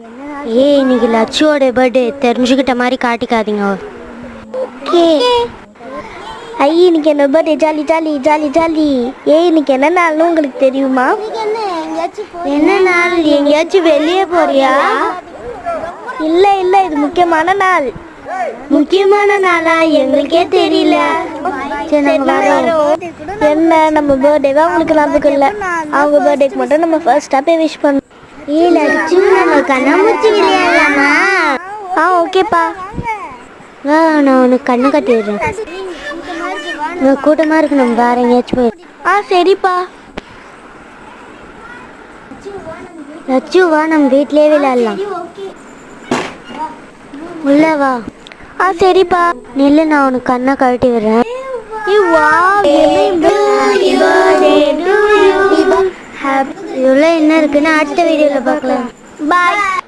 இன்னைக்கு லட்சுவோட பர்த்டே தெரிஞ்சுக்கிட்ட மாதிரி காட்டிக்காதீங்க. ஓகே. இன்னைக்கு என்ன birthday, jolly jolly jolly jolly. இன்னைக்கு என்ன நாள்னு உங்களுக்கு தெரியுமா? என்ன நாள்? எங்கேயாச்சும் வெளியே போறியா? இல்லை இல்லை, இது முக்கியமான நாள். முக்கியமான நாளா? எங்களுக்கே தெரியல. என்ன நம்ம பர்த்டேவா உங்களுக்கு ஞாபகம் இல்லை? அவங்க பர்த்டேக்கு மட்டும் நம்ம ஃபர்ஸ்டா போய் விஷ் பண்ணோம். லட்சு, நம்ம கண்ணாமூச்சி விளையாடலாமா? ஓகேப்பா. நான் உனக்கு கண்ணு கட்டி விடுறேன். கூட்டமா இருக்கு, நம்ம வேற எங்கேயாச்சும் போய். சரிப்பா. லட்சு வா, நம்ம வீட்லயே விளையாடலாம். உள்ள வா. சரிப்பா. நில்லு, நான் உனக்கு கண்ணை கழட்டி விடுறேன். இவ்வளோ என்ன இருக்குன்னு அடுத்த வீடியோல பார்க்கலாம். பாய்.